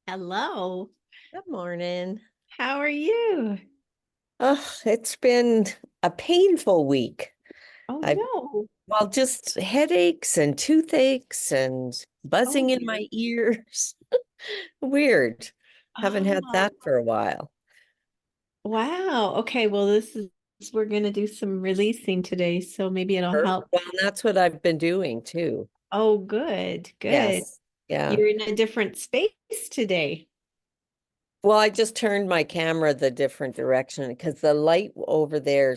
Hello. Good morning. How are you? Oh, it's been a painful week. Oh I, no. well, just headaches and toothaches and Oh buzzing in dear. my ears. Weird. Haven't had Ah, that for a while. wow. Okay, well, this is we're gonna do some releasing today, so maybe it'll Perfect. help. Well, that's what I've been doing too. Oh, good, good. Yes. Yeah. You're in a different space today. Well, I just turned my camera the different direction because the light over there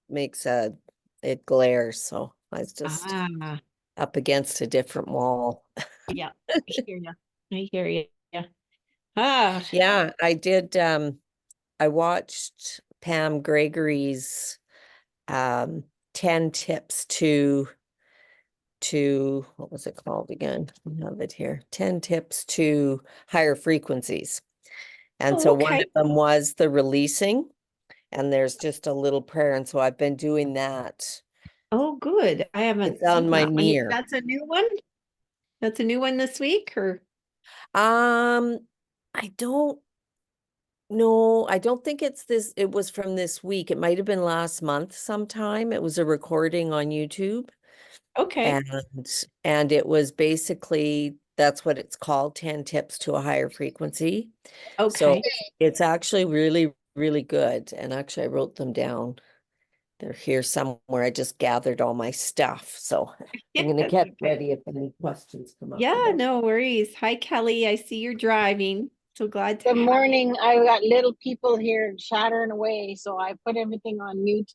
makes it glares. So I was just Ah, up against a different wall. yeah. I hear you. I hear you. Yeah. Ah, Yeah, I did. I watched Pam Gregory's um 10 tips to what was it called again? I have it here. 10 tips to higher frequencies. And oh, so one okay. of them was the releasing, and there's just a little prayer. And so I've been doing that. Oh, good. I haven't It's on seen my that one yet. mirror. That's a new one? That's a new one this week, or Um, I don't know. I don't think it's this. It was from this week. It might have been last month sometime. It was a recording on YouTube. okay. And and it was basically that's what it's called, 10 tips to a higher frequency. So Okay. it's actually really, really good. And actually I wrote them down. They're here somewhere. I just gathered all my stuff. So I'm gonna That's get okay. ready if any questions come up Yeah, about. no worries. Hi, Kelly. I see you're driving. So glad to Good have. morning. I got little people here chattering away, so I put everything on mute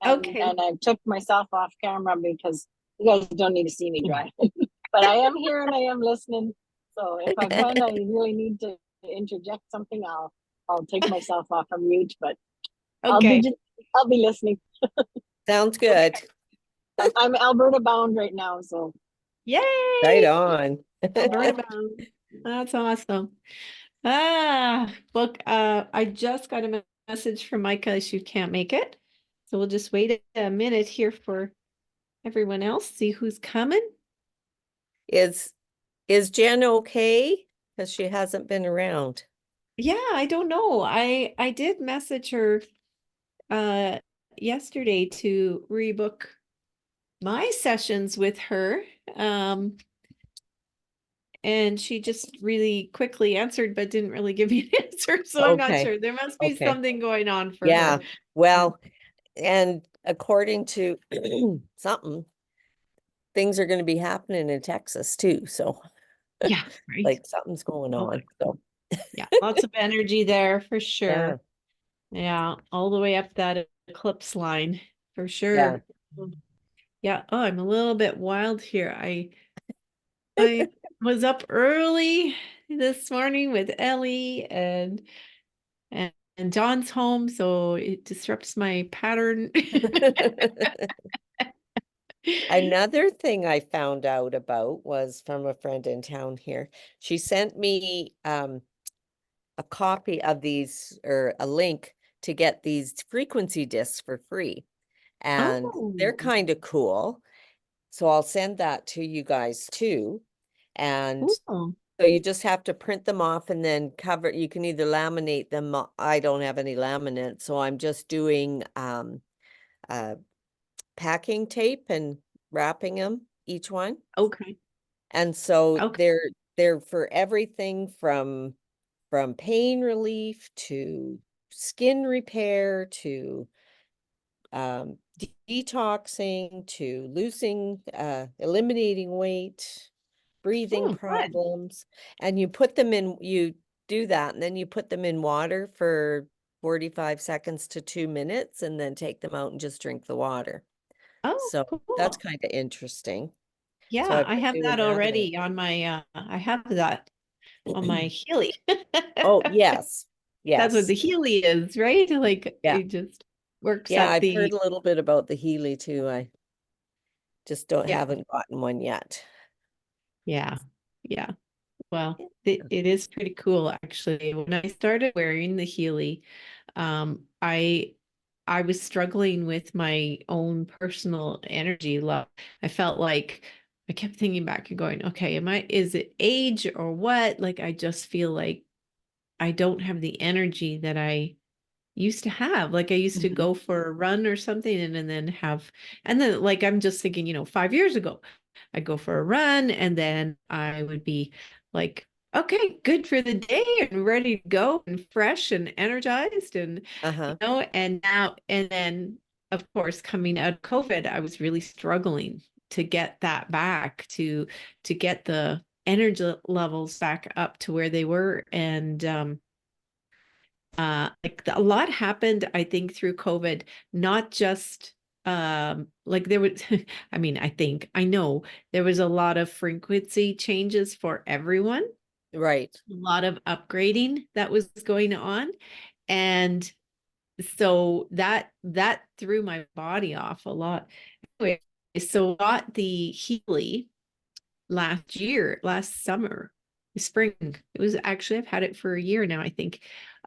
and Okay. and I took myself off camera because you guys don't need to see me drive. But I am here and I am listening. So if I find I really need to interject something, I'll take myself off of mute. But I'll be Okay. just I'll be listening. Sounds good. Okay. I'm Alberta bound right now, so Right Yay. on. yeah. Alberta bound. That's awesome. Look, I just got a message from Micah. She can't make it. So we'll just wait a minute here for everyone else, see who's coming. Is is Jen okay? Because she hasn't been around. Yeah, I don't know. I did message her uh yesterday to rebook my sessions with her. Um, and she just really quickly answered, but didn't really give me an answer. So I'm not Okay. sure. There must be Okay. something going on for Yeah. her. Well, and according to something, things are going to be happening in Texas too. So, Yeah, right. like something's going Oh my on. So, yeah, lots of energy there for yeah, sure. Yeah, all the way up that eclipse line for yeah. sure. Yeah. Oh, I'm a little bit wild here. I was up early this morning with Ellie and John's home, so it disrupts my pattern. Another thing I found out about was from a friend in town here. She sent me a copy of these or a link to get these frequency discs for free. And they're Oh, kind of cool. So I'll send that to you guys too. And cool. so you just have to print them off and then cover. You can either laminate them. I don't have any laminate, so I'm just doing uh, packing tape and wrapping them each one. Okay. And so Okay. they're for everything from pain relief to skin repair to detoxing to losing, eliminating weight, breathing Oh, good. problems. And you put them in, you do that, and then you put them in water for 45 seconds to 2 minutes, and then take them out and just drink the water. Oh, So that's cool. kind of interesting. So Yeah, I've I been have doing that that a little. already on my I have that on my Healy. Oh, yes. That's what Yes. the Healy is, right? Like Yeah. it just works Yeah, at I've the heard a little bit about the Healy too. I just don't yeah, haven't gotten one yet. yeah, yeah. Well, it is pretty cool actually. When I started wearing the Healy, I was struggling with my own personal energy level. I felt like I kept thinking back and going, okay, is it age or what? Like, I just feel like I don't have the energy that I used to have. Like I used to Mhm. go for a run or something and then like I'm just thinking, 5 years ago, I'd go for a run and then I would be like, okay, good for the day and ready to go and fresh and energized and Uh-huh. and now and then of course coming out of COVID, I was really struggling to get that back to get the energy levels back up to where they were and like a lot happened, I think, through COVID, not just like there was I know there was a lot of frequency changes for everyone, Right. a lot of upgrading that was going on. And so that threw my body off a lot. Anyway, so got the Healy last summer, spring. It was actually, I've had it for a year now, I think.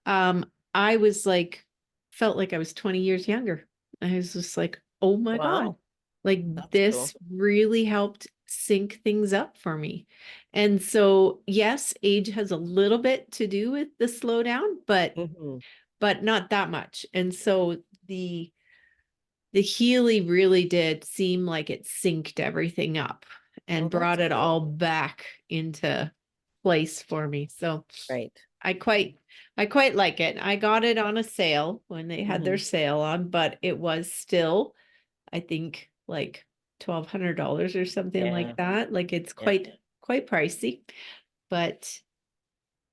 Um, I was like, felt like I was 20 years younger. I was just like, oh my God, Wow. like That's cool. this really helped sync things up for me. And so, yes, age has a little bit to do with the slowdown, Mhm. but not that much. And so the Healy really did seem like it synced everything up Oh, and that's brought it cool. all back into place for me. So Right. I quite like it. I got it on a sale when they had their Mhm. sale on, but it was still, I think, like $1,200 or something Yeah. like that. Like it's Yeah. quite pricey, but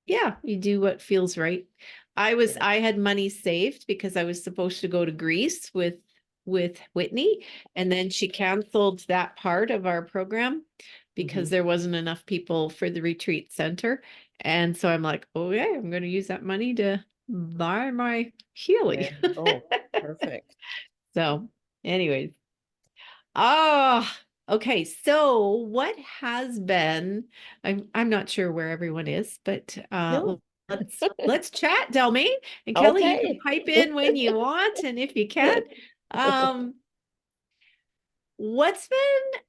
yeah, you do what feels right. Yeah. I had money saved because I was supposed to go to Greece with Whitney, and then she canceled that part of our program because Mhm. there wasn't enough people for the retreat center. And so I'm like, oh yeah, I'm going to use that money to buy my There Healy. you go. Perfect. So, anyways, oh, okay. So what has been, I'm not sure where everyone is, but No. let's chat, Delmain. And Kelly, you can Okay. pipe in when you want and if you can. Um, what's been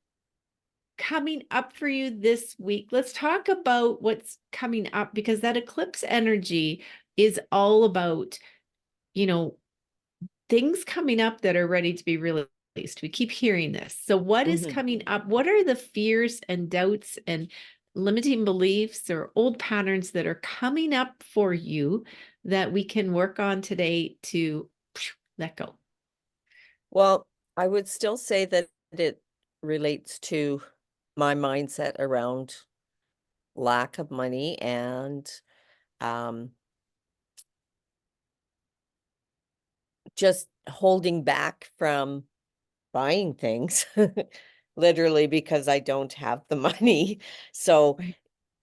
coming up for you this week? Let's talk about what's coming up because that eclipse energy is all about, you know, things coming up that are ready to be released. We keep hearing this. So, what is Mhm. coming up? What are the fears and doubts and limiting beliefs or old patterns that are coming up for you that we can work on today to let go? Well, I would still say that it relates to my mindset around lack of money and um, just holding back from buying things, literally because I don't have the money. So, Right.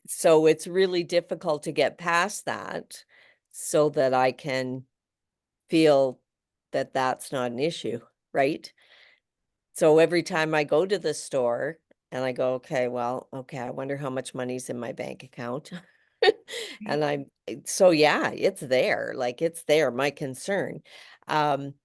so it's really difficult to get past that so that I can feel that that's not an issue, right? So every time I go to the store and I go, okay, well, okay, I wonder how much money's in my bank account. And so yeah, it's there, like it's there, my concern. Um,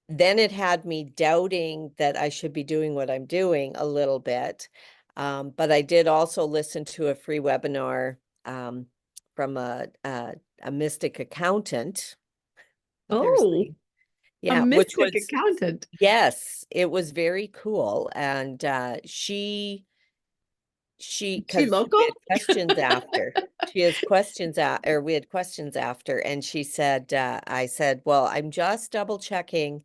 then it had me doubting that I should be doing what I'm doing a little bit. But I did also listen to a free webinar from a mystic accountant. There's Oh, a yeah, which mystic was accountant. yes, it was very cool. And she, Is she because we local? had questions after. She has questions or we had questions after, and she said, I said, well, I'm just double checking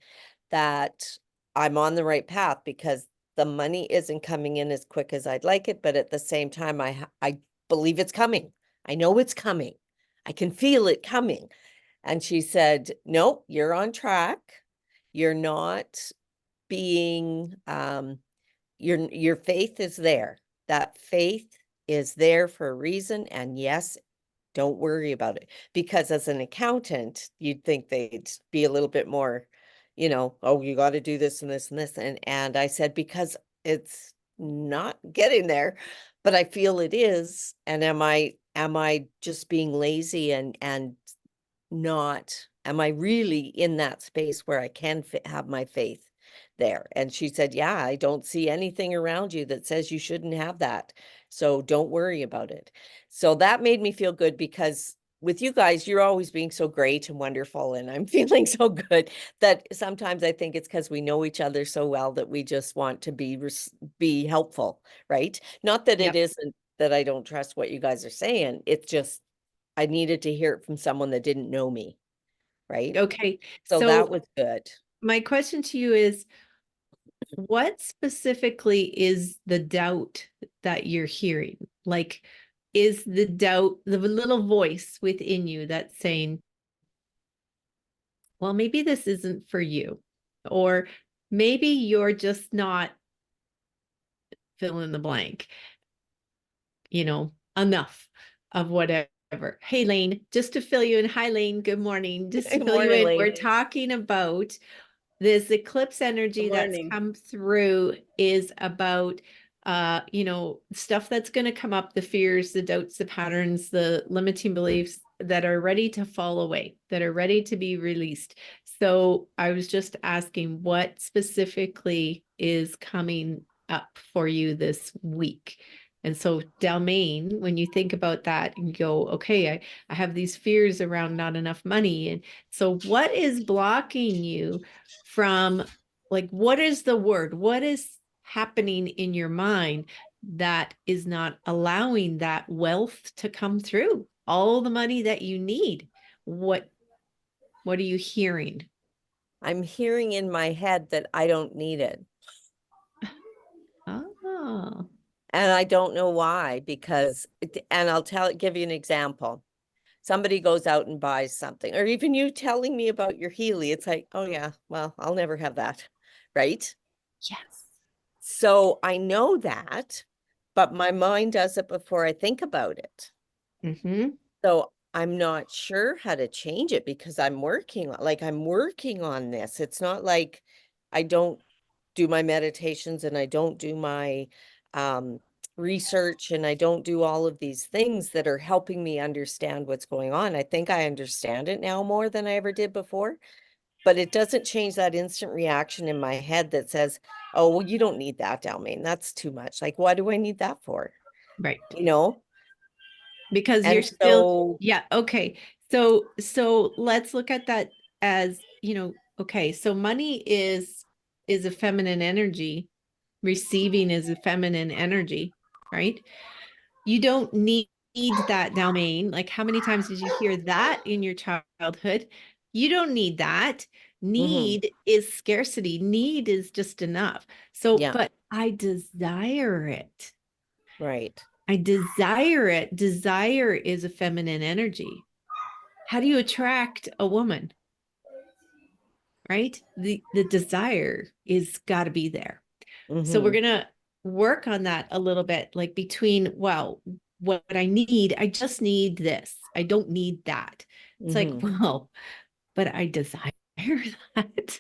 that I'm on the right path because the money isn't coming in as quick as I'd like it, but at the same time, I believe it's coming. I know it's coming. I can feel it coming. And she said, nope, you're on track. You're not being your faith is there. That faith is there for a reason. And yes, don't worry about it. Because as an accountant, you'd think they'd be a little bit more, oh, you got to do this and this and this. And I said, because it's not getting there, but I feel it is. And am I just being lazy and not, am I really in that space where I can have my faith there. And she said, yeah, I don't see anything around you that says you shouldn't have that. So don't worry about it. So that made me feel good because with you guys, you're always being so great and wonderful. And I'm feeling so good that sometimes I think it's because we know each other so well that we just want to be helpful, right? Not that it Yep. isn't that I don't trust what you guys are saying. It's just, I needed to hear it from someone that didn't know me, right? Okay. So that So was good. my question to you is, what specifically is the doubt that you're hearing? Like, is the doubt the little voice within you that's saying, well, maybe this isn't for you, or maybe you're just not fill in the blank, enough of whatever. Hey, Lane, just to fill you in. Hi, Lane. Good morning. Just to Good fill you morning, in, Lee. we're talking about this eclipse energy that's morning. come through is about stuff that's going to come up, the fears, the doubts, the patterns, the limiting beliefs that are ready to fall away, that are ready to be released. So I was just asking, what specifically is coming up for you this week? And so, Dalmain, when you think about that and go, okay, I have these fears around not enough money. And so what is blocking you from, like, what is the word? What is happening in your mind that is not allowing that wealth to come through? All the money that you need. What are you hearing? I'm hearing in my head that I don't need it. Oh, And I don't know why, because, and give you an example. Somebody goes out and buys something, or even you telling me about your Healy, it's like, oh yeah, well, I'll never have that, right? yes. So I know that, but my mind does it before I think about it. Mm-hmm. So I'm not sure how to change it because I'm working on this. It's not like I don't do my meditations and I don't do my research and I don't do all of these things that are helping me understand what's going on. I think I understand it now more than I ever did before, but it doesn't change that instant reaction in my head that says, oh, well, you don't need that, Dalmain. That's too much. Like, what do I need that for? Right. You know? Because you're And still, so, yeah, okay. So let's look at that as, okay, so money is a feminine energy, receiving is a feminine energy, right? You don't need that, Dalmain. Like, how many times did you hear that in your childhood? You don't need that. mhm, Need is scarcity. Need is just enough. So, yeah, but I desire it. right. I desire it. Desire is a feminine energy. How do you attract a woman? Right? The desire is got to be there. So we're Mhm, going to work on that a little bit, like between, well, what I need, I just need this. I don't need that. It's like, mhm, well, but I desire that.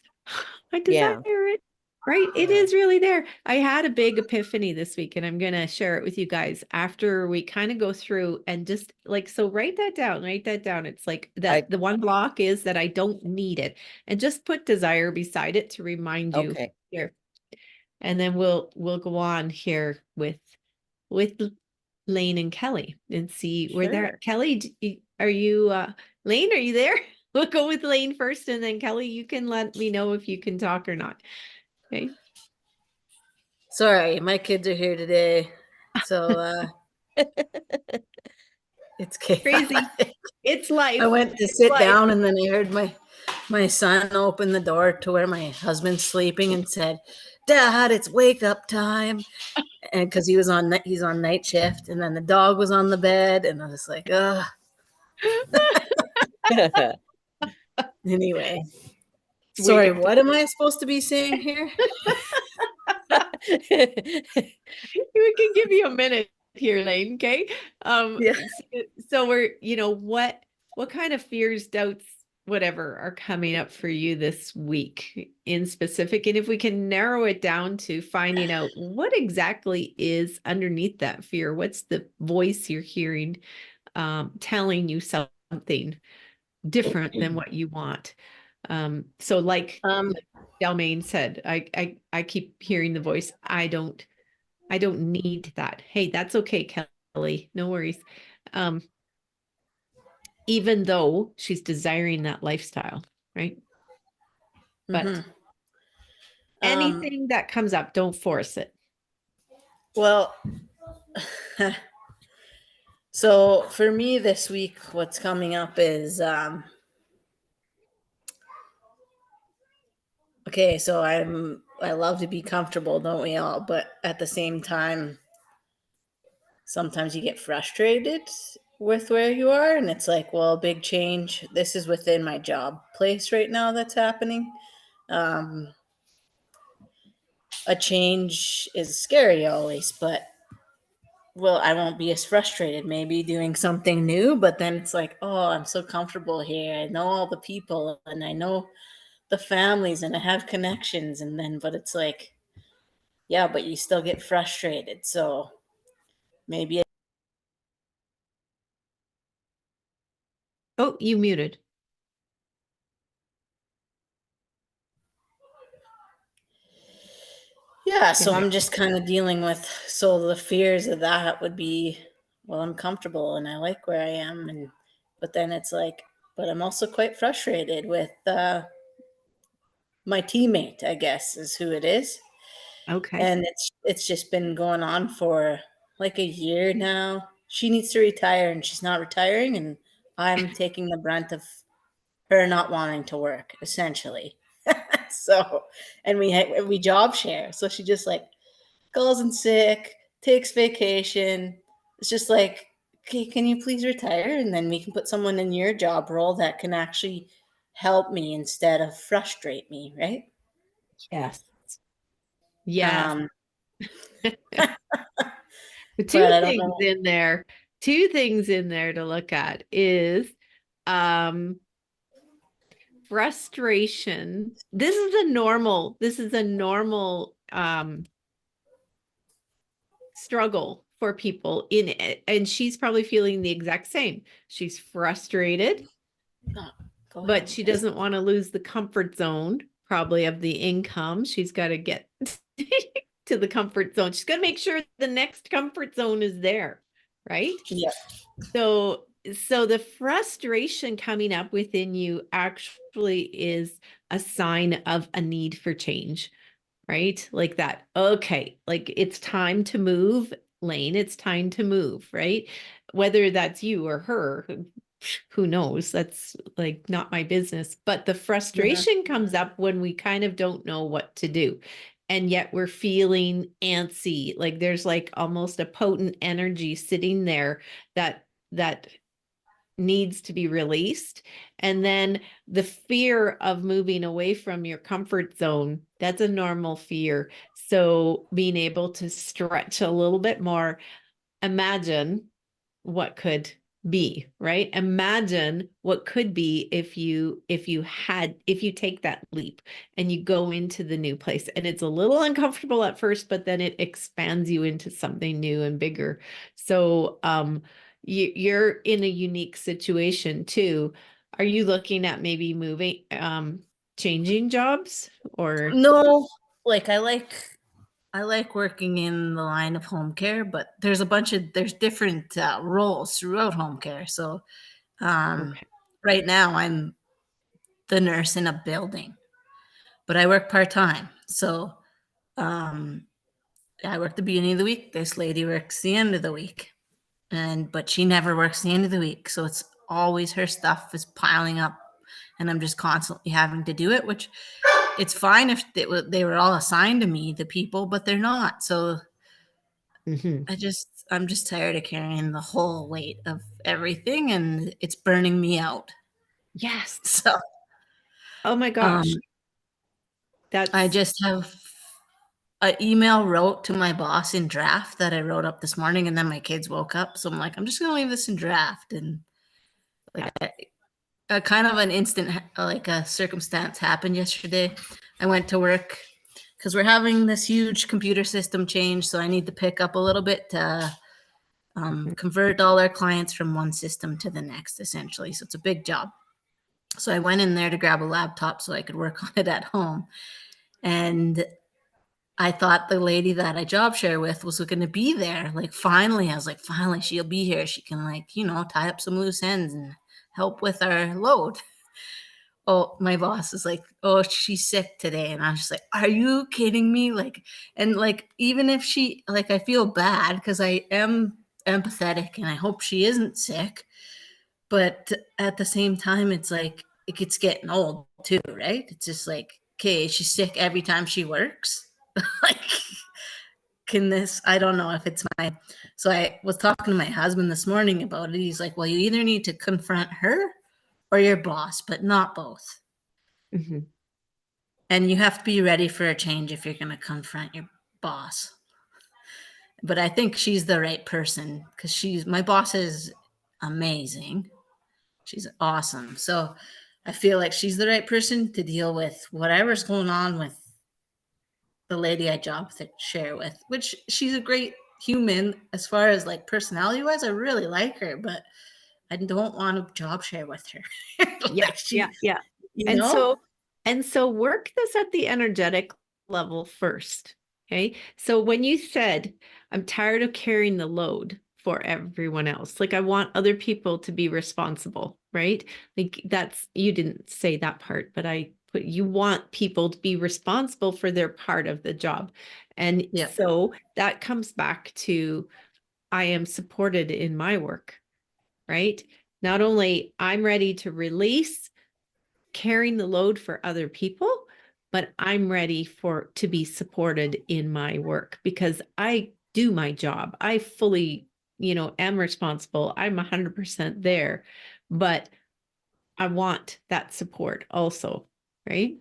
I desire yeah, it. Right? It Yeah. is really there. I had a big epiphany this week, and I'm going to share it with you guys after we kind of go through and just like, so write that down, write that down. It's like that I, the one block is that I don't need it, and just put desire beside it to remind you okay, here. And then we'll go on here with Lane and Kelly and see where they're sure. at. Kelly, are you Lane, are you there? We'll go with Lane first, and then Kelly, you can let me know if you can talk or not. Okay. Sorry, my kids are here today. So it's Crazy. chaotic. It's I life. went to It's sit life. down and then I heard my son open the door to where my husband's sleeping and said, "Dad, it's wake up time." And because he's on night shift, and then the dog was on the bed, and I was like, "Ugh." Anyway, Wake sorry. up. What am I supposed to be saying here? We can give you a minute here, Lane. Okay. Yeah. So we're, what kind of fears, doubts, whatever are coming up for you this week in specific? And if we can narrow it down to finding out what exactly is underneath that fear, what's the voice you're hearing telling you something different than what you want? So like Um, Delmaine said, I keep hearing the voice. I don't need that. Hey, that's okay, Kelly. No worries. Um, even though she's desiring that lifestyle, right? But mhm. anything that comes up, don't force it. Well, so for me this week, what's coming up is okay. So I love to be comfortable, don't we all? But at the same time, sometimes you get frustrated with where you are, and it's like, well, big change. This is within my job place right now that's happening. Um, a change is scary always, but well, I won't be as frustrated maybe doing something new, but then it's like, oh, I'm so comfortable here. I know all the people and I know the families and I have connections. And then, but it's like, yeah, but you still get frustrated. So maybe, Oh, you muted. yeah. So Yeah. I'm just kind of dealing with, so the fears of that would be, well, I'm comfortable and I like where I am. And, but then it's like, but I'm also quite frustrated with my teammate, I guess is who it is. Okay. And it's just been going on for like a year now. She needs to retire and she's not retiring, and I'm taking the brunt of her not wanting to work essentially. So, and we job share, so she just like calls in sick, takes vacation. It's just like, okay, can you please retire, and then we can put someone in your job role that can actually help me instead of frustrate me, right? Yes. Yes. um Two but I don't things know. in there. Two things in there to look at is um frustration. This is a normal struggle for people in it. And she's probably feeling the exact same. She's frustrated, Oh, go but ahead. she doesn't want to lose the comfort zone, probably of the income. She's got to get to the comfort zone. She's got to make sure the next comfort zone is there, right? Yeah. So the frustration coming up within you actually is a sign of a need for change, right? Like that. Okay, like it's time to move, Lane. It's time to move, right? Whether that's you or her, who knows? That's like not my business. But the frustration comes up when we kind of don't know what to do. And yet we're feeling antsy. Like there's like almost a potent energy sitting there that needs to be released. And then the fear of moving away from your comfort zone, that's a normal fear. So being able to stretch a little bit more, imagine what could be, right? Imagine what could be if you take that leap and you go into the new place, and it's a little uncomfortable at first, but then it expands you into something new and bigger. So you're in a unique situation too. Are you looking at maybe moving, changing jobs or? No, like I like working in the line of home care, but there's different roles throughout home care. So Okay. right now I'm the nurse in a building, but I work part time. So um, I work the beginning of the week. This lady works the end of the week, but she never works the end of the week. So it's always her stuff is piling up, and I'm just constantly having to do it, which it's fine if they were all assigned to me, the people, but they're not. So Mhm. I'm just tired of carrying the whole weight of everything, and it's burning me out. Yes. So Oh my um, gosh. I That's just have an email wrote to my boss in draft that I wrote up this morning, and then my kids woke up. So I'm like, I'm just gonna leave this in draft, and like a kind of an instant like a circumstance happened yesterday. I went to work because we're having this huge computer system change, so I need to pick up a little bit to convert all our clients from one system to the next, essentially. So it's a big job. So I went in there to grab a laptop so I could work on it at home. And I thought the lady that I job share with was going to be there. Like, finally, I was like, finally, she'll be here. She can, like, tie up some loose ends and help with our load. Oh, my boss is like, oh, she's sick today. And I'm just like, are you kidding me? Like, and like, even if she, like, I feel bad because I am empathetic and I hope she isn't sick. But at the same time, it's like, it gets getting old too, right? It's just like, okay, she's sick every time she works. Like, can this, I don't know if it's my, so I was talking to my husband this morning about it. He's like, well, you either need to confront her or your boss, but not both. Mhm. And you have to be ready for a change if you're going to confront your boss. But I think she's the right person because my boss is amazing. She's awesome. So I feel like she's the right person to deal with whatever's going on with the lady I job share with, which she's a great human as far as like personality wise. I really like her, but I don't want to job share with her. Yeah, Like yeah, yeah. you And know? so work this at the energetic level first. Okay. So when you said, I'm tired of carrying the load for everyone else, like I want other people to be responsible, right? Like you didn't say that part, but you want people to be responsible for their part of the job. And Yeah. so that comes back to, I am supported in my work, right? Not only I'm ready to release carrying the load for other people, but I'm ready to be supported in my work because I do my job. I fully, am responsible. I'm 100% there, but I want that support also, right?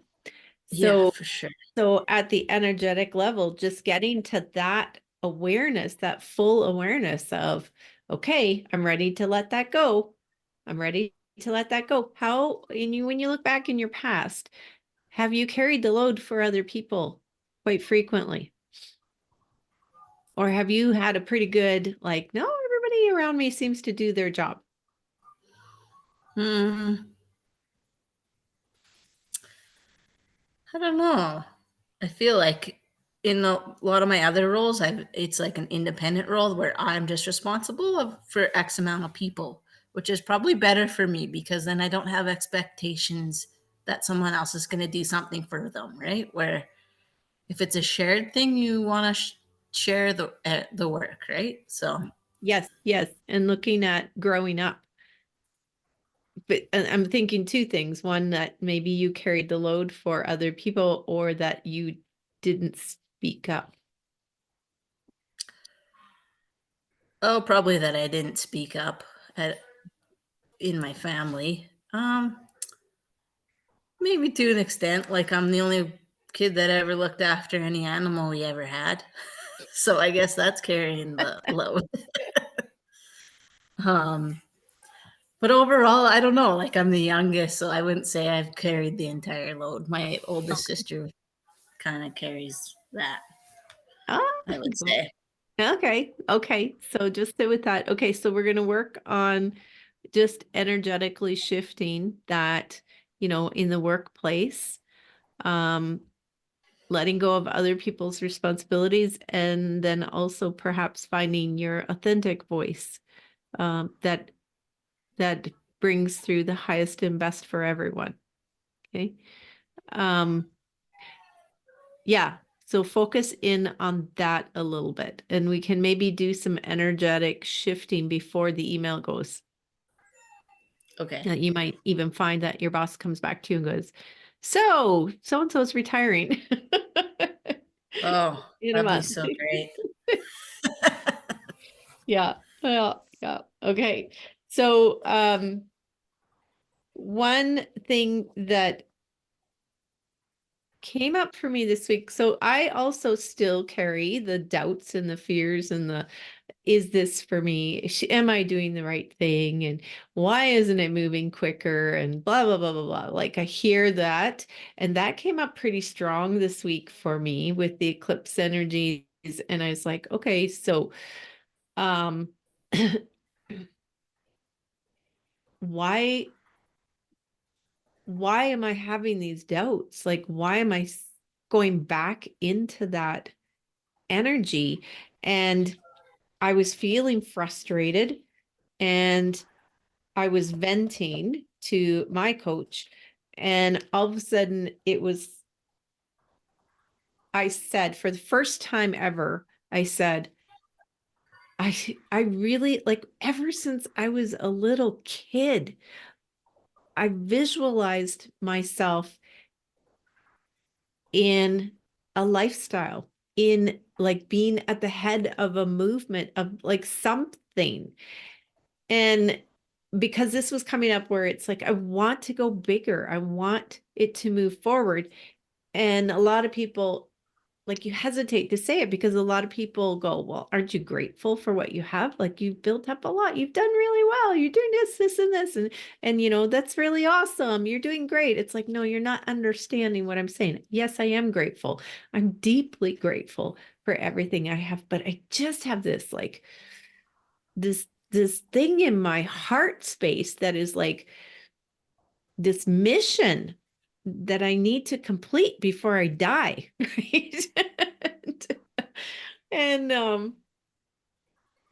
Yeah, So for sure. so at the energetic level, just getting to that awareness, that full awareness of, okay, I'm ready to let that go. I'm ready to let that go. When you look back in your past, have you carried the load for other people quite frequently? Or have you had a pretty good, like, no, everybody around me seems to do their job? I don't know. I feel like in a lot of my other roles, it's like an independent role where I'm just responsible for X amount of people, which is probably better for me because then I don't have expectations that someone else is going to do something for them, right? Where if it's a shared thing, you want to share the work, right? So Yes, yes. And looking at growing up. But I'm thinking two things. One, that maybe you carried the load for other people, or that you didn't speak up. oh, probably that I didn't speak up in my family. Maybe to an extent, like I'm the only kid that ever looked after any animal we ever had. So I guess that's carrying the load. Um, but overall, I don't know. Like I'm the youngest, so I wouldn't say I've carried the entire load. My oldest sister kind of carries that, Ah, I would say. okay. Okay. So just sit with that. Okay. So we're going to work on just energetically shifting that, in the workplace, um, letting go of other people's responsibilities, and then also perhaps finding your authentic voice, that brings through the highest and best for everyone. Okay. Um, yeah. So focus in on that a little bit, and we can maybe do some energetic shifting before the email goes. Okay. You might even find that your boss comes back to you and goes, so and so is retiring Oh, in a that'd be month. so great. Yeah. Well, yeah. Okay. So, one thing that came up for me this week. So I also still carry the doubts and the fears and is this for me? Am I doing the right thing? And why isn't it moving quicker? And blah, blah, blah, blah, blah. Like I hear that. And that came up pretty strong this week for me with the eclipse energies. And I was like, okay, so, um, why why am I having these doubts? Like, why am I going back into that energy? And I was feeling frustrated, and I was venting to my coach, and all of a sudden I said, for the first time ever, I said, I really, like, ever since I was a little kid, I visualized myself in a lifestyle, in like being at the head of a movement of like something. And because this was coming up where it's like, I want to go bigger, I want it to move forward. And a lot of people, like, you hesitate to say it because a lot of people go, well, aren't you grateful for what you have? Like, you've built up a lot, you've done really well, you're doing this and this, and you know, that's really awesome, you're doing great. It's like, no, you're not understanding what I'm saying. Yes, I am grateful, I'm deeply grateful for everything I have, but I just have this, like, this thing in my heart space that is like this mission that I need to complete before I die, right? and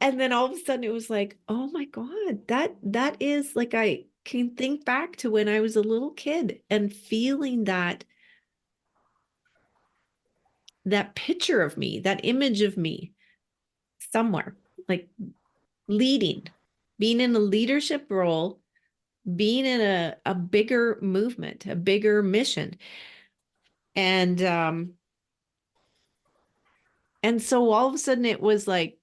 and then all of a sudden it was like, oh my God, that is like, I can think back to when I was a little kid and feeling that picture of me, that image of me somewhere, like leading, being in a leadership role, being in a bigger movement, a bigger mission. And so all of a sudden it was like,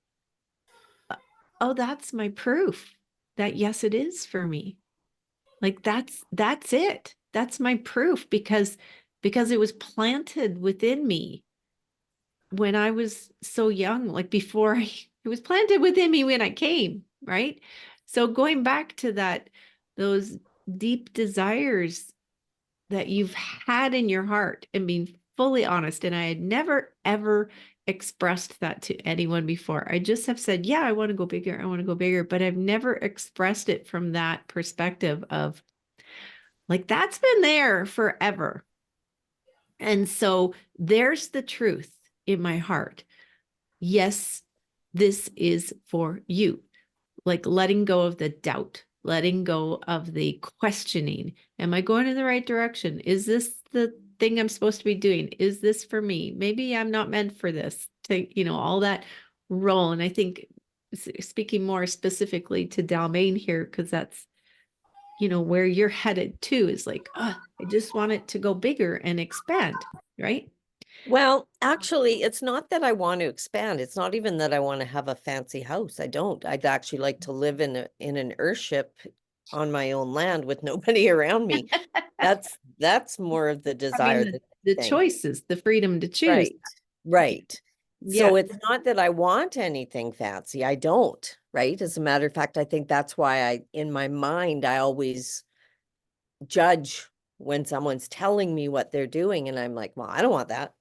oh, that's my proof that yes, it is for me. Like, that's it. That's my proof, because it was planted within me when I was so young, like before it was planted within me when I came, right? So going back to those deep desires that you've had in your heart, and being fully honest. And I had never, ever expressed that to anyone before. I just have said, yeah, I want to go bigger. I want to go bigger. But I've never expressed it from that perspective of like, that's been there forever. And so there's the truth in my heart. Yes, this is for you. Like, letting go of the doubt, letting go of the questioning. Am I going in the right direction? Is this the thing I'm supposed to be doing? Is this for me? Maybe I'm not meant for this, to, you know, all that role. And I think, speaking more specifically to Dalmain here, because that's, you know, where you're headed to, is like, I just want it to go bigger and expand, right? Well, actually, it's not that I want to expand. It's not even that I want to have a fancy house. I don't. I'd actually like to live in an earthship on my own land with nobody around me. That's more of the desire. Having the thing. choices, the freedom to choose. Right. Right. Yeah. So it's not that I want anything fancy. I don't, right? As a matter of fact, I think that's why in my mind, I always judge when someone's telling me what they're doing. And I'm like, well, I don't want that.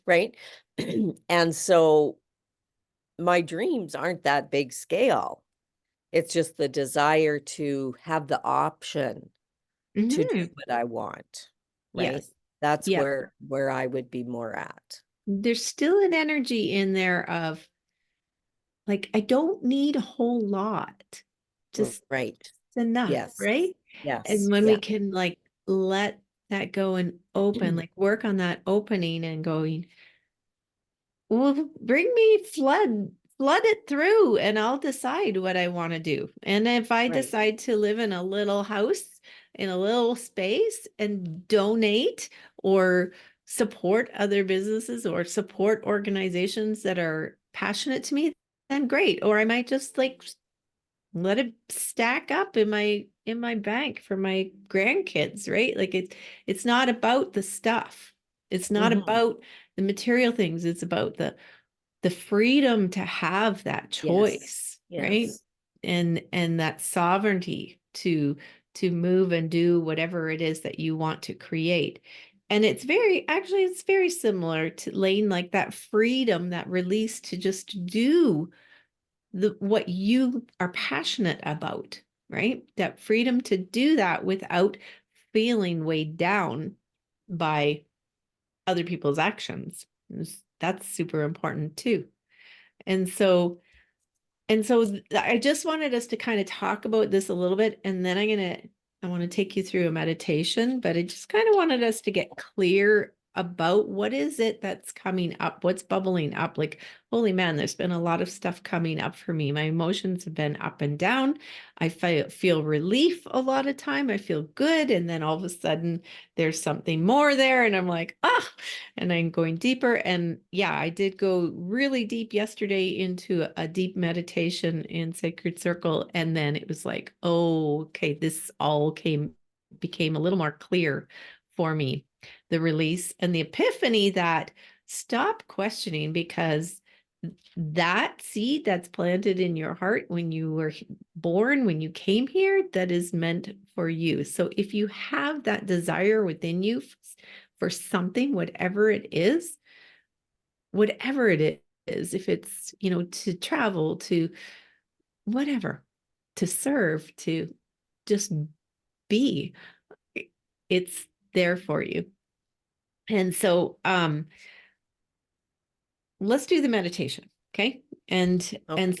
Right. And so my dreams aren't that big scale. It's just the desire to have the option to do what I want. Right. Yes. That's Yeah. where I would be more at. There's still an energy in there of like, I don't need a whole lot, just right. enough, Yes. right? Yes. And when we can like let that go and open, like work on that opening and going, well, bring me flood it through, and I'll decide what I want to do. And if I Right. decide to live in a little house, in a little space, and donate or support other businesses or support organizations that are passionate to me, then great. Or I might just like let it stack up in my bank for my grandkids, right? Like, it's not about the stuff. It's not about the material things. It's about the freedom to have that choice, right? Yes. And that sovereignty to move and do whatever it is that you want to create. And it's very similar to Lane, like that freedom, that release to just do what you are passionate about, right? That freedom to do that without feeling weighed down by other people's actions. That's super important too. And so I just wanted us to kind of talk about this a little bit, and then I want to take you through a meditation, but I just kind of wanted us to get clear about what is it that's coming up, what's bubbling up. Like, holy man, there's been a lot of stuff coming up for me. My emotions have been up and down. I feel relief a lot of time. I feel good. And then all of a sudden there's something more there. And I'm like, and I'm going deeper. And yeah, I did go really deep yesterday into a deep meditation in Sacred Circle. And then it was like, oh, okay, this all became a little more clear for me. The release and the epiphany that stop questioning, because that seed that's planted in your heart when you were born, when you came here, that is meant for you. So if you have that desire within you for something, whatever it is, if it's, to travel, to whatever, to serve, to just be, it's there for you. And so let's do the meditation, okay? And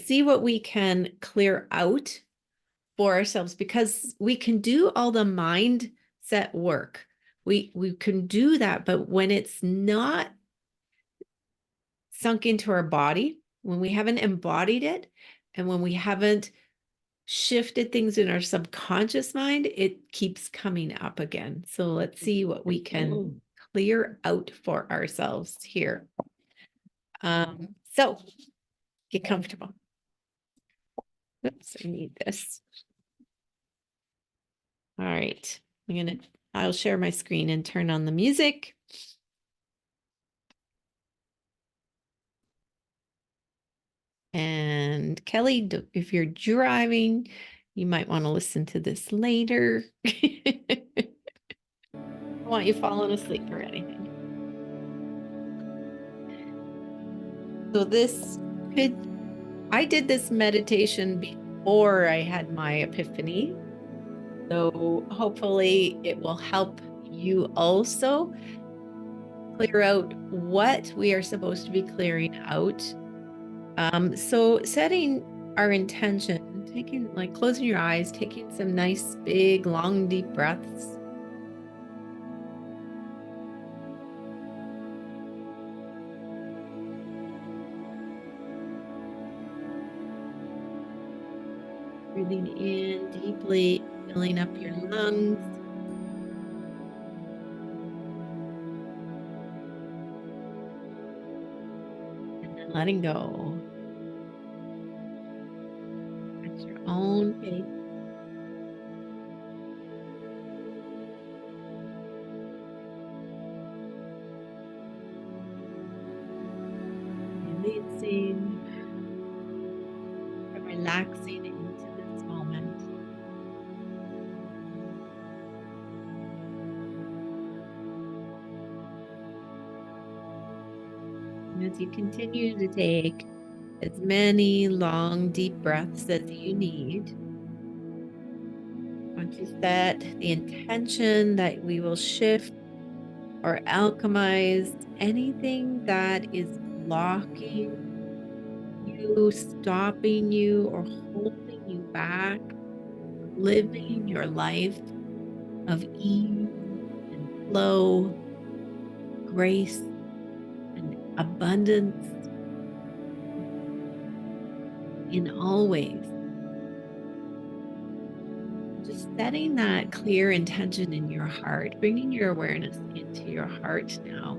see what we can clear out for ourselves, because we can do all the mindset work. We can do that, but when it's not sunk into our body, when we haven't embodied it, and when we haven't shifted things in our subconscious mind, it keeps coming up again. So let's see what we can clear out for ourselves here. So get comfortable. Oops, I need this. All right, I'll share my screen and turn on the music. And Kelly, if you're driving, you might want to listen to this later. I don't want you falling asleep or anything. So I did this meditation before I had my epiphany. So hopefully it will help you also clear out what we are supposed to be clearing out. So setting our intention, closing your eyes, taking some nice, big, long, deep breaths. Breathing in deeply, filling up your lungs. And then letting go at your own pace. Releasing and relaxing into this moment. And as you continue to take as many long, deep breaths as you need, once you set the intention that we will shift or alchemize anything that is blocking you, stopping you, or holding you back, living your life of ease and flow, grace and abundance in all ways. Just setting that clear intention in your heart, bringing your awareness into your heart now.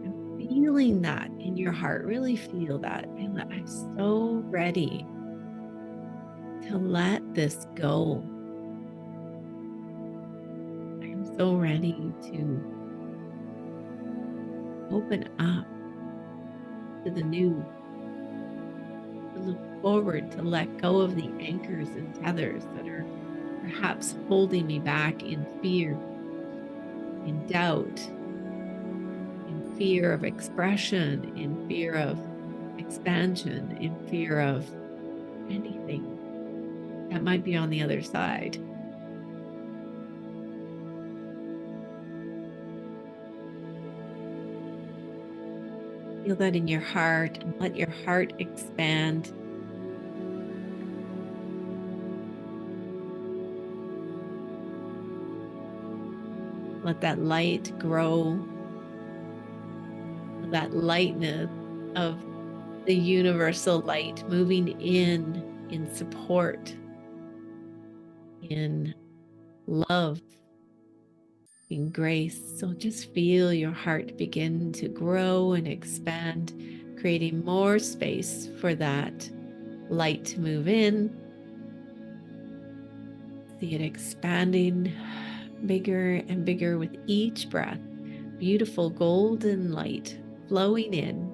And feeling that in your heart, really feel that. I'm so ready to let this go. I'm so ready to open up to the new, to look forward, to let go of the anchors and tethers that are perhaps holding me back in fear, in doubt, in fear of expression, in fear of expansion, in fear of anything that might be on the other side. Feel that in your heart and let your heart expand. Let that light grow. That lightness of the universal light moving in support, in love, in grace. So just feel your heart begin to grow and expand, creating more space for that light to move in. See it expanding bigger and bigger with each breath. Beautiful golden light flowing in,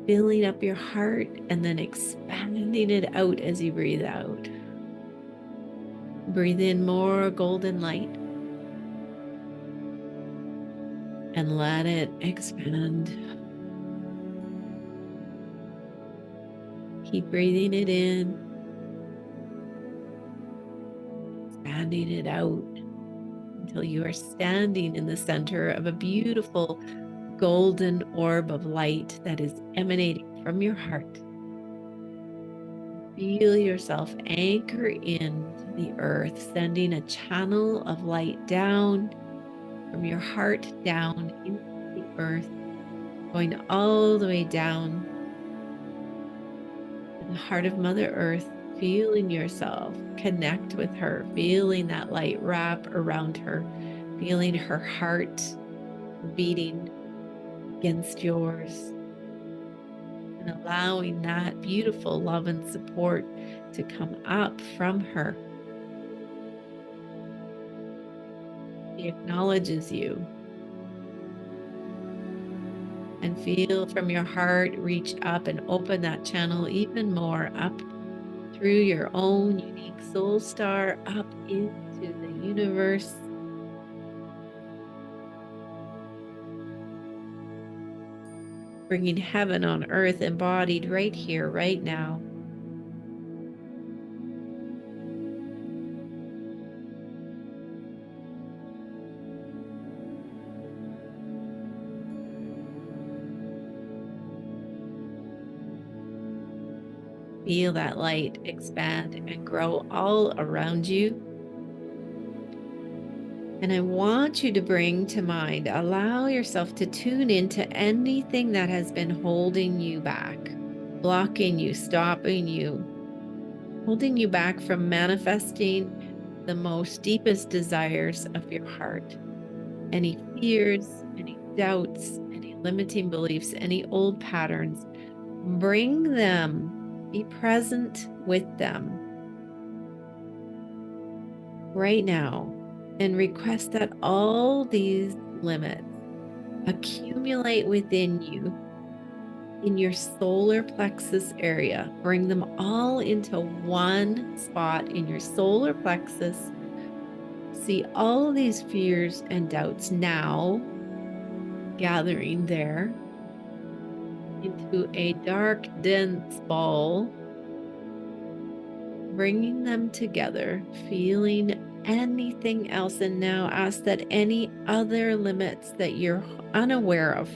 filling up your heart and then expanding it out as you breathe out. Breathe in more golden light and let it expand. Keep breathing it in, expanding it out until you are standing in the center of a beautiful golden orb of light that is emanating from your heart. Feel yourself anchor into the earth, sending a channel of light down from your heart down into the earth, going all the way down to the heart of Mother Earth, feeling yourself connect with her, feeling that light wrap around her, feeling her heart beating against yours, and allowing that beautiful love and support to come up from her. She acknowledges you. And feel from your heart, reach up and open that channel even more up through your own unique soul star, up into the universe. Bringing heaven on earth embodied right here, right now. Feel that light expand and grow all around you. And I want you to bring to mind, allow yourself to tune into anything that has been holding you back, blocking you, stopping you, holding you back from manifesting the most deepest desires of your heart. Any fears, any doubts, any limiting beliefs, any old patterns, bring them. Be present with them right now and request that all these limits accumulate within you in your solar plexus area. Bring them all into one spot in your solar plexus. See all of these fears and doubts now gathering there into a dark, dense ball, bringing them together, feeling anything else, and now ask that any other limits that you're unaware of,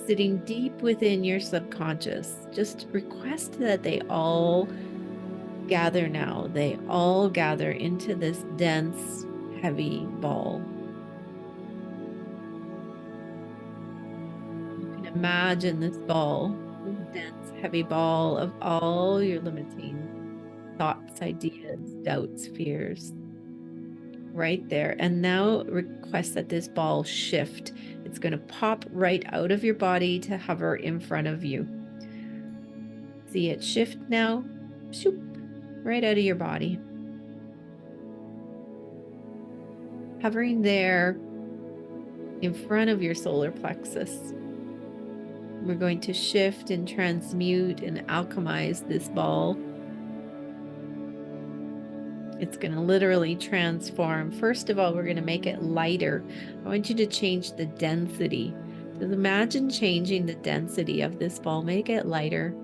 sitting deep within your subconscious, just request that they all gather now. They all gather into this dense, heavy ball. Imagine this ball, this dense, heavy ball of all your limiting thoughts, ideas, doubts, fears, right there. And now request that this ball shift. It's going to pop right out of your body to hover in front of you. See it shift now, shoop, right out of your body. Hovering there in front of your solar plexus. We're going to shift and transmute and alchemize this ball. It's going to literally transform. First of all, we're going to make it lighter. I want you to change the density. Just imagine changing the density of this ball. Make it lighter.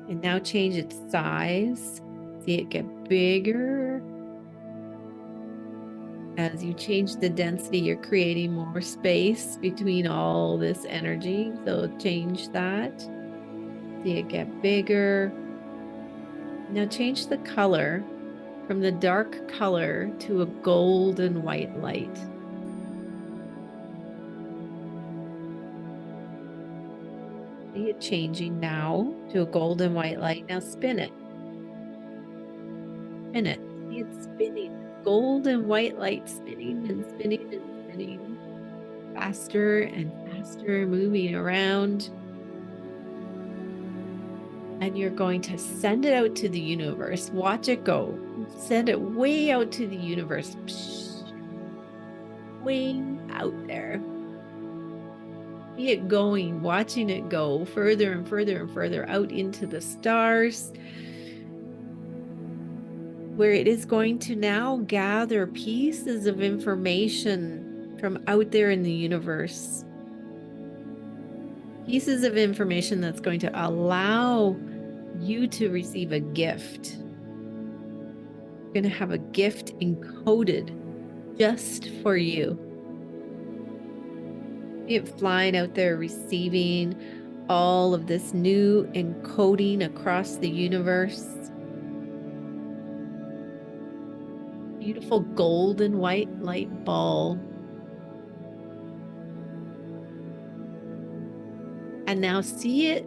And now change its size. See it get bigger. As you change the density, you're creating more space between all this energy. So change that. See it get bigger. Now change the color from the dark color to a golden white light. See it changing now to a golden white light. Now spin it. Spin it. See it spinning. Golden white light spinning and spinning and spinning. Faster and faster, moving around. And you're going to send it out to the universe. Watch it go. Send it way out to the universe. Way out there. See it going, watching it go further and further and further out into the stars, where it is going to now gather pieces of information from out there in the universe. Pieces of information that's going to allow you to receive a gift. You're going to have a gift encoded just for you. It flying out there, receiving all of this new encoding across the universe. Beautiful golden white light ball. And now see it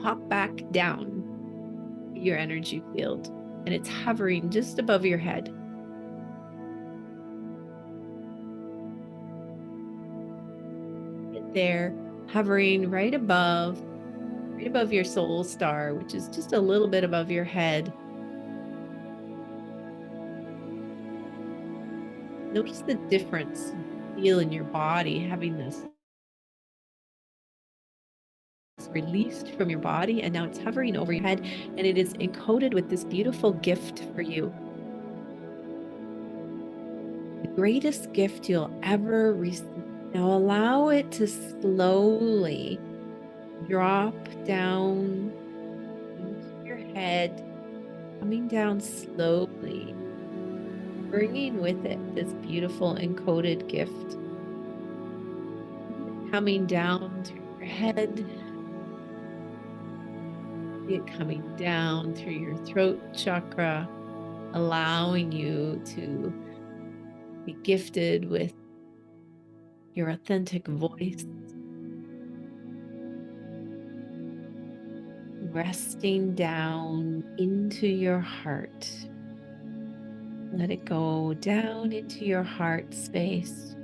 pop back down your energy field, and it's hovering just above your head. There, hovering right above your soul star, which is just a little bit above your head. Notice the difference you feel in your body having this released from your body, and now it's hovering over your head, and it is encoded with this beautiful gift for you. The greatest gift you'll ever receive. Now allow it to slowly drop down into your head, coming down slowly, bringing with it this beautiful encoded gift. Coming down through your head, it coming down through your throat chakra, allowing you to be gifted with your authentic voice, resting down into your heart. Let it go down into your heart space.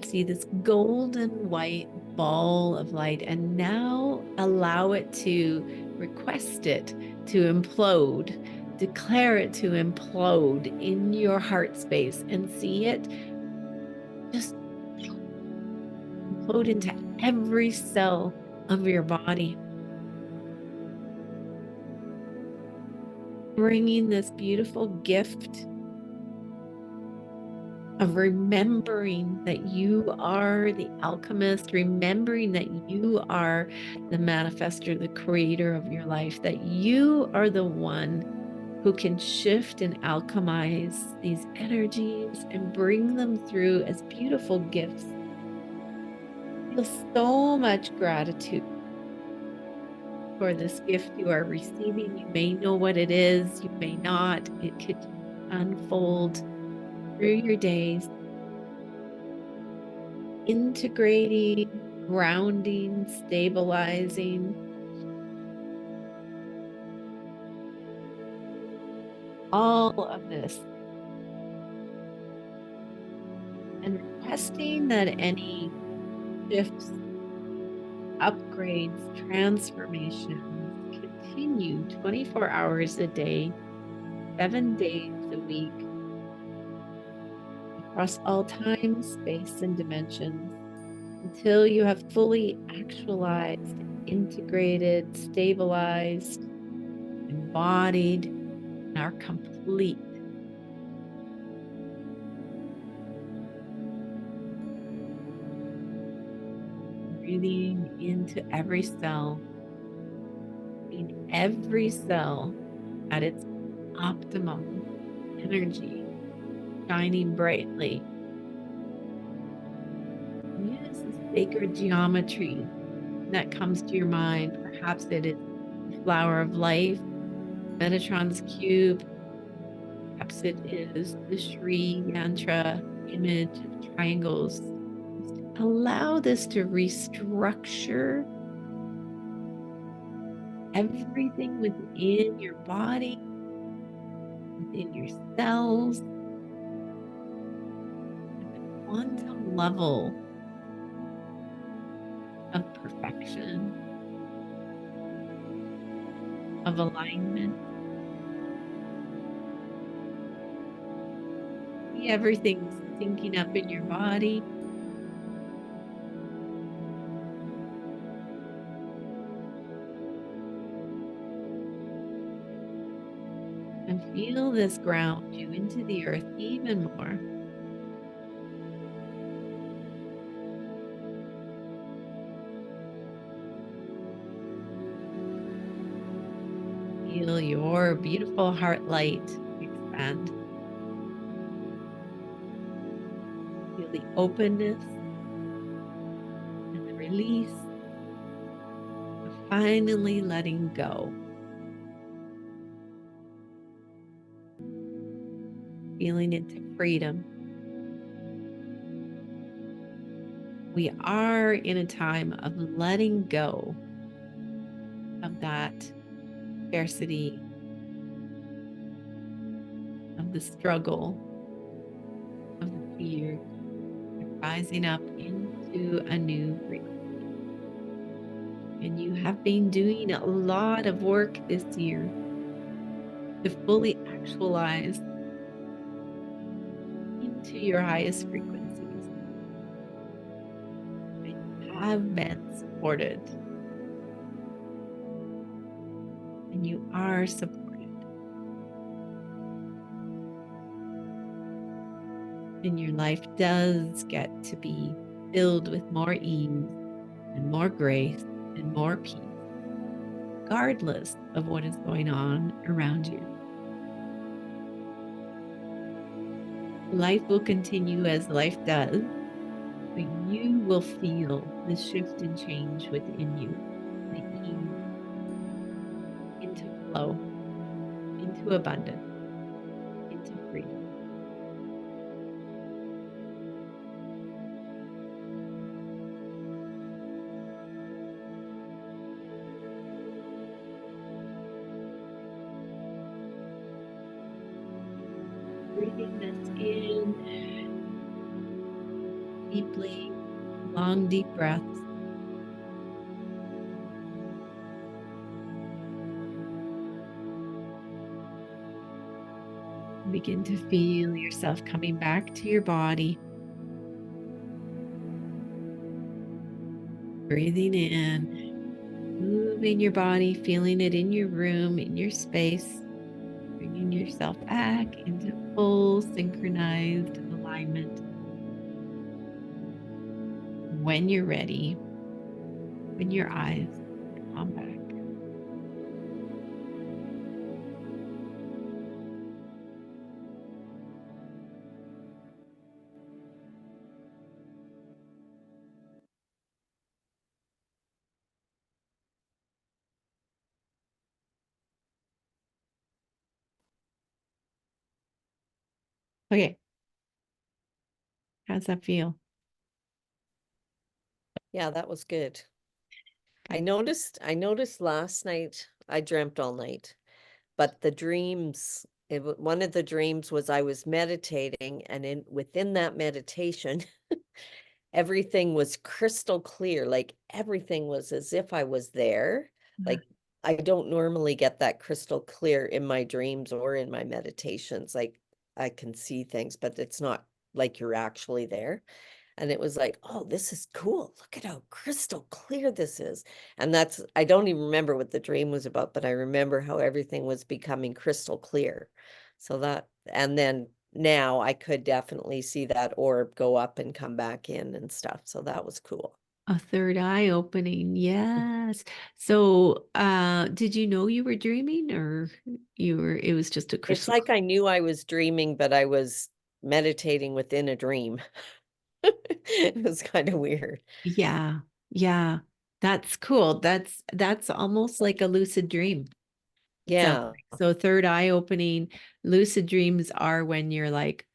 See this golden white ball of light, and now allow it to request it to implode. Declare it to implode in your heart space, and see it just implode into every cell of your body. Bringing this beautiful gift of remembering that you are the alchemist, remembering that you are the manifester, the creator of your life, that you are the one who can shift and alchemize these energies and bring them through as beautiful gifts. Feel so much gratitude for this gift you are receiving. You may know what it is, you may not. It could unfold through your days, integrating, grounding, stabilizing. All of this. And requesting that any shifts, upgrades, transformations continue 24 hours a day, 7 days a week, across all time, space, and dimensions, until you have fully actualized, integrated, stabilized, embodied, and are complete. Breathing into every cell, in every cell at its optimum energy, shining brightly. Use the sacred geometry that comes to your mind. Perhaps it is the flower of life, Metatron's cube. Perhaps it is the Shri Yantra image of triangles. Allow this to restructure everything within your body, within your cells, at the quantum level of perfection, of alignment. See everything syncing up in your body. And feel this ground you into the earth even more. Feel your beautiful heart light expand. Feel the openness and the release of finally letting go. Feeling into freedom. We are in a time of letting go of that scarcity, of the struggle, of the fear, rising up into a new frequency. And you have been doing a lot of work this year to fully actualize into your highest frequencies. You have been supported. And you are supported. And your life does get to be filled with more ease and more grace and more peace, regardless of what is going on around you. Life will continue as life does, but you will feel the shift and change within you, the ease into flow, into abundance, into freedom. Breathing this in deeply, long, deep breaths. Begin to feel yourself coming back to your body. Breathing in, moving your body, feeling it in your room, in your space. Bringing yourself back into full synchronized alignment. When you're ready, when your eyes come back. Okay. How's that feel? Yeah, that was good. I noticed last night I dreamt all night, but the dreams, one of the dreams was I was meditating, and within that meditation, everything was crystal clear. Like everything was as if I was there. Like I don't normally get that crystal clear in my dreams or in my meditations. Like I can see things, but it's not like you're actually there. And it was like, oh, this is cool. Look at how crystal clear this is. And I don't even remember what the dream was about, but I remember how everything was becoming crystal clear. And then now I could definitely see that orb go up and come back in and stuff. So that was cool. A third eye opening. Yes. So, did you know you were dreaming or it was just a It's crystal? like I knew I was dreaming, but I was meditating within a dream. It was kind of weird. Yeah. Yeah. That's cool. That's almost like a lucid dream. Sounds Yeah. like. So third eye opening, lucid dreams are when you're like,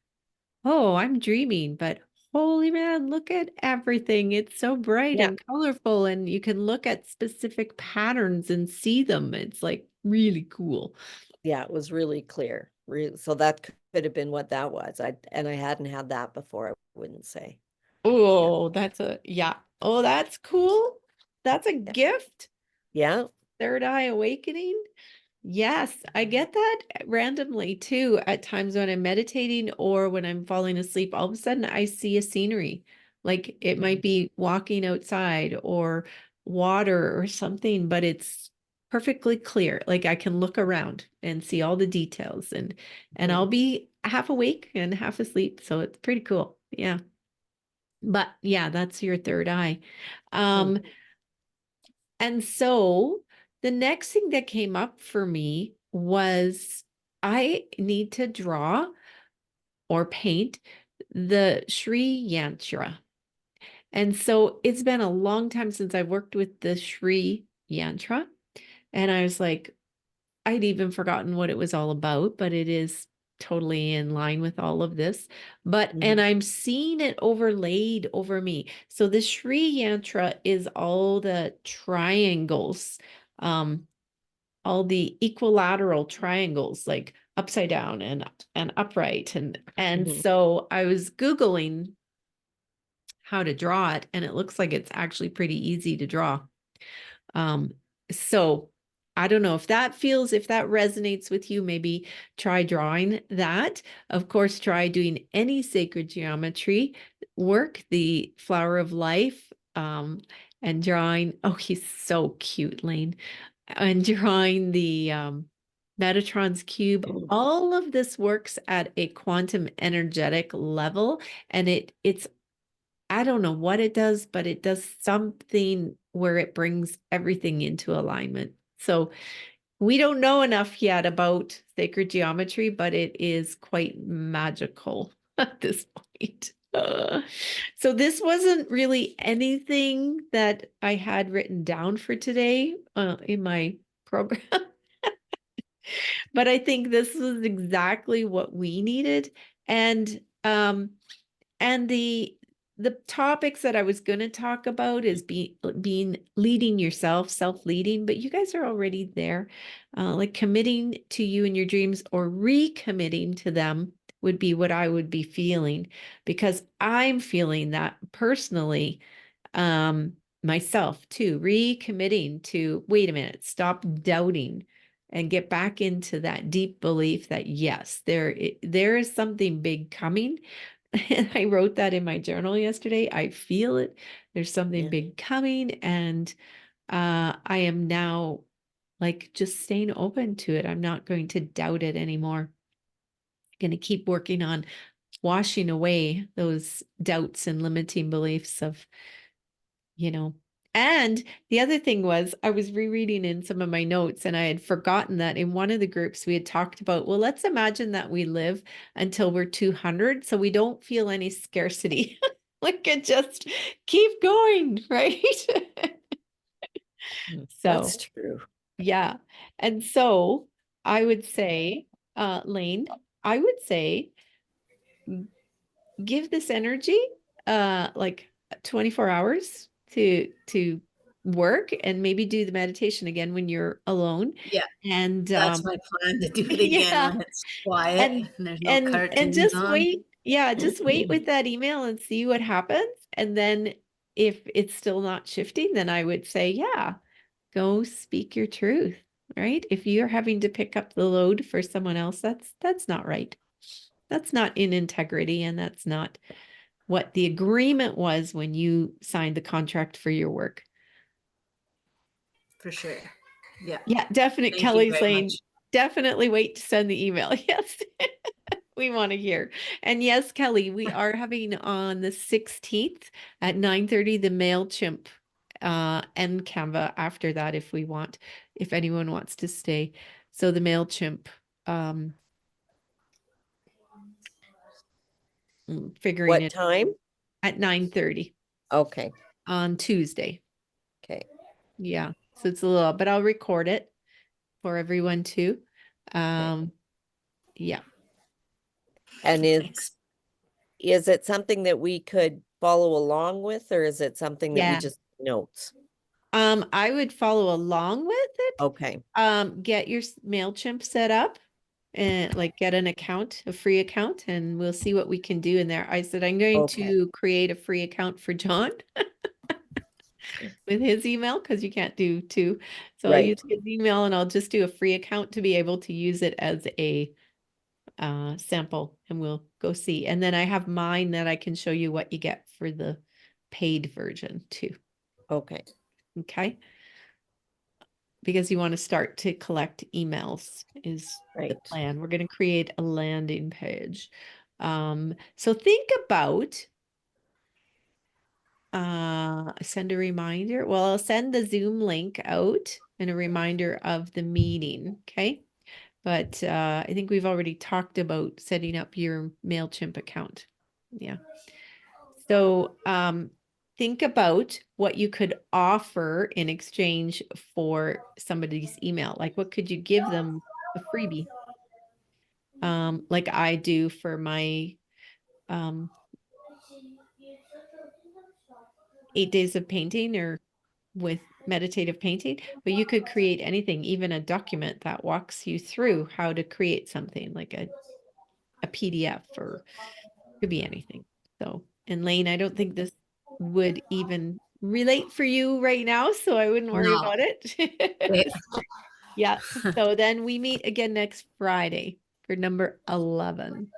oh, I'm dreaming, but holy man, look at everything. It's so bright Yeah. and colorful, and you can look at specific patterns and see them. It's like really cool. Yeah, it was really clear. So that could have been what that was. And I hadn't had that before, I wouldn't say. Oh, yeah. Oh, that's cool. That's a gift. Yeah. Third eye awakening. Yes, I get that randomly too. At times when I'm meditating or when I'm falling asleep, all of a sudden I see a scenery. Like it might be walking outside or water or something, but it's perfectly clear. Like I can look around and see all the details and I'll be half awake and half asleep. So it's pretty cool. Yeah. But yeah, that's your third eye. Um, and so the next thing that came up for me was I need to draw or paint the Sri Yantra. And so it's been a long time since I worked with the Sri Yantra. And I was like, I'd even forgotten what it was all about, but it is totally in line with all of this. And I'm seeing it overlaid over me. So the Sri Yantra is all the triangles, all the equilateral triangles, like upside down and upright. And so I was Googling how to draw it, and it looks like it's actually pretty easy to draw. So I don't know if that resonates with you, maybe try drawing that. Of course, try doing any sacred geometry work, the flower of life, and drawing. Oh, he's so cute, Lane. And drawing the Metatron's cube. All of this works at a quantum energetic level, and it's I don't know what it does, but it does something where it brings everything into alignment. So we don't know enough yet about sacred geometry, but it is quite magical at this point. So this wasn't really anything that I had written down for today in my program, but I think this was exactly what we needed. And the topics that I was going to talk about is being leading yourself, self-leading, but you guys are already there. Like committing to you and your dreams or recommitting to them would be what I would be feeling, because I'm feeling that personally, myself too, recommitting to, wait a minute, stop doubting and get back into that deep belief that yes, there is something big coming. And I wrote that in my journal yesterday. I feel it. There's something big coming. And I am now like just staying open to it. I'm not going to doubt it anymore. I'm going to keep working on washing away those doubts and limiting beliefs of, you know. And the other thing was, I was rereading in some of my notes, and I had forgotten that in one of the groups we had talked about, well, let's imagine that we live until we're 200, so we don't feel any scarcity. We could just keep going, right? That's So, true. yeah. And so I would say, Lane, I would say give this energy like 24 hours to work, and maybe do the meditation again when you're alone. Yeah. And That's my plan, to do it again yeah, when it's quiet and there's no and cartoons just on. wait. Yeah, just wait with that email and see what happens. And then if it's still not shifting, then I would say, yeah, go speak your truth, right? If you're having to pick up the load for someone else, that's not right. That's not in integrity, and that's not what the agreement was when you signed the contract for your work. For sure. Yeah. Yeah, definitely. Thank you Kelly's very saying, much. definitely wait to send the email. Yes. We want to hear. And yes, Kelly, we are having on the 16th at 9:30 the MailChimp and Canva after that if anyone wants to stay. So the MailChimp figuring What it time? at 9:30 Okay, on Tuesday. okay. Yeah. So it's a little, but I'll record it for everyone too. Yeah. And is it something that we could follow along with, or is it something that we Yeah. just notes? I would follow along with it. Okay, Get your MailChimp set up and like get an account, a free account, and we'll see what we can do in there. I said I'm going Okay. to create a free account for John with his email because you can't do two. So I'll use right. his email and I'll just do a free account to be able to use it as a sample, and we'll go see. And then I have mine that I can show you what you get for the paid version too. Okay, Okay. Because you want to start to collect emails is the right. plan. We're going to create a landing page. So think about send a reminder. Well, I'll send the Zoom link out and a reminder of the meeting. Okay. But I think we've already talked about setting up your MailChimp account. Yeah. So think about what you could offer in exchange for somebody's email. Like what could you give them a freebie? Like I do for my 8 days of painting or with meditative painting, but you could create anything, even a document that walks you through how to create something like a PDF or could be anything. So, and Lane, I don't think this would even relate for you right now, so I wouldn't worry No. about it. Yeah. So then we meet again next Friday for number 11.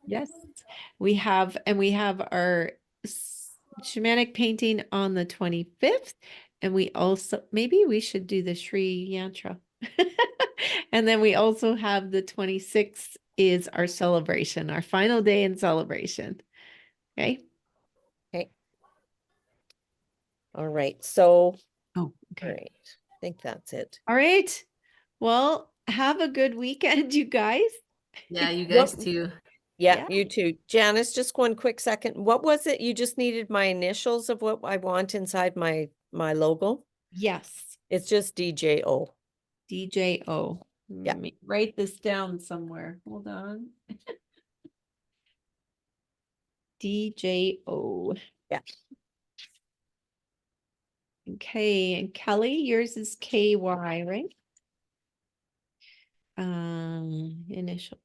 Yes. We have our shamanic painting on the 25th. And we also, maybe we should do the Sri Yantra. And then we also have the 26th is our celebration, our final day in celebration. Okay. Okay. All right, so, Oh, all okay. right, I think that's it. All right. Well, have a good weekend, you guys. Yeah, you guys What- too. Yeah, Yeah. you too. Janice, just one quick second. What was it? You just needed my initials of what I want inside my logo? Yes. It's just DJO. DJO. Yeah. Let me write this down somewhere. Hold on. DJO. Yeah. Okay, and Kelly, yours is KY, right? Initials.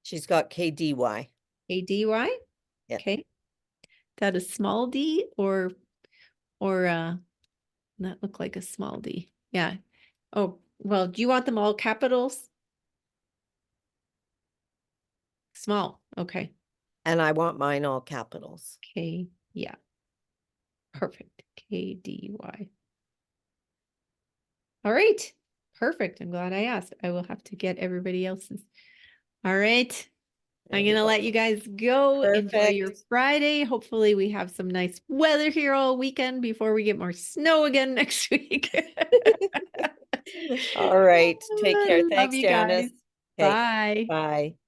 She's got KDY. KDY? Yeah. Okay. That a small d or that look like a small d. Yeah. Oh, well, do you want them all capitals? Small. Okay. And I want mine all capitals. K, yeah. Perfect. KDY. All right. Perfect. I'm glad I asked. I will have to get everybody else's. All right. There I'm we going to go. let you guys go. Enjoy your Perfect. Friday. Hopefully we have some nice weather here all weekend before we get more snow again next week. All right, take care. Love Thanks, you Janice. guys. Okay, Bye. bye.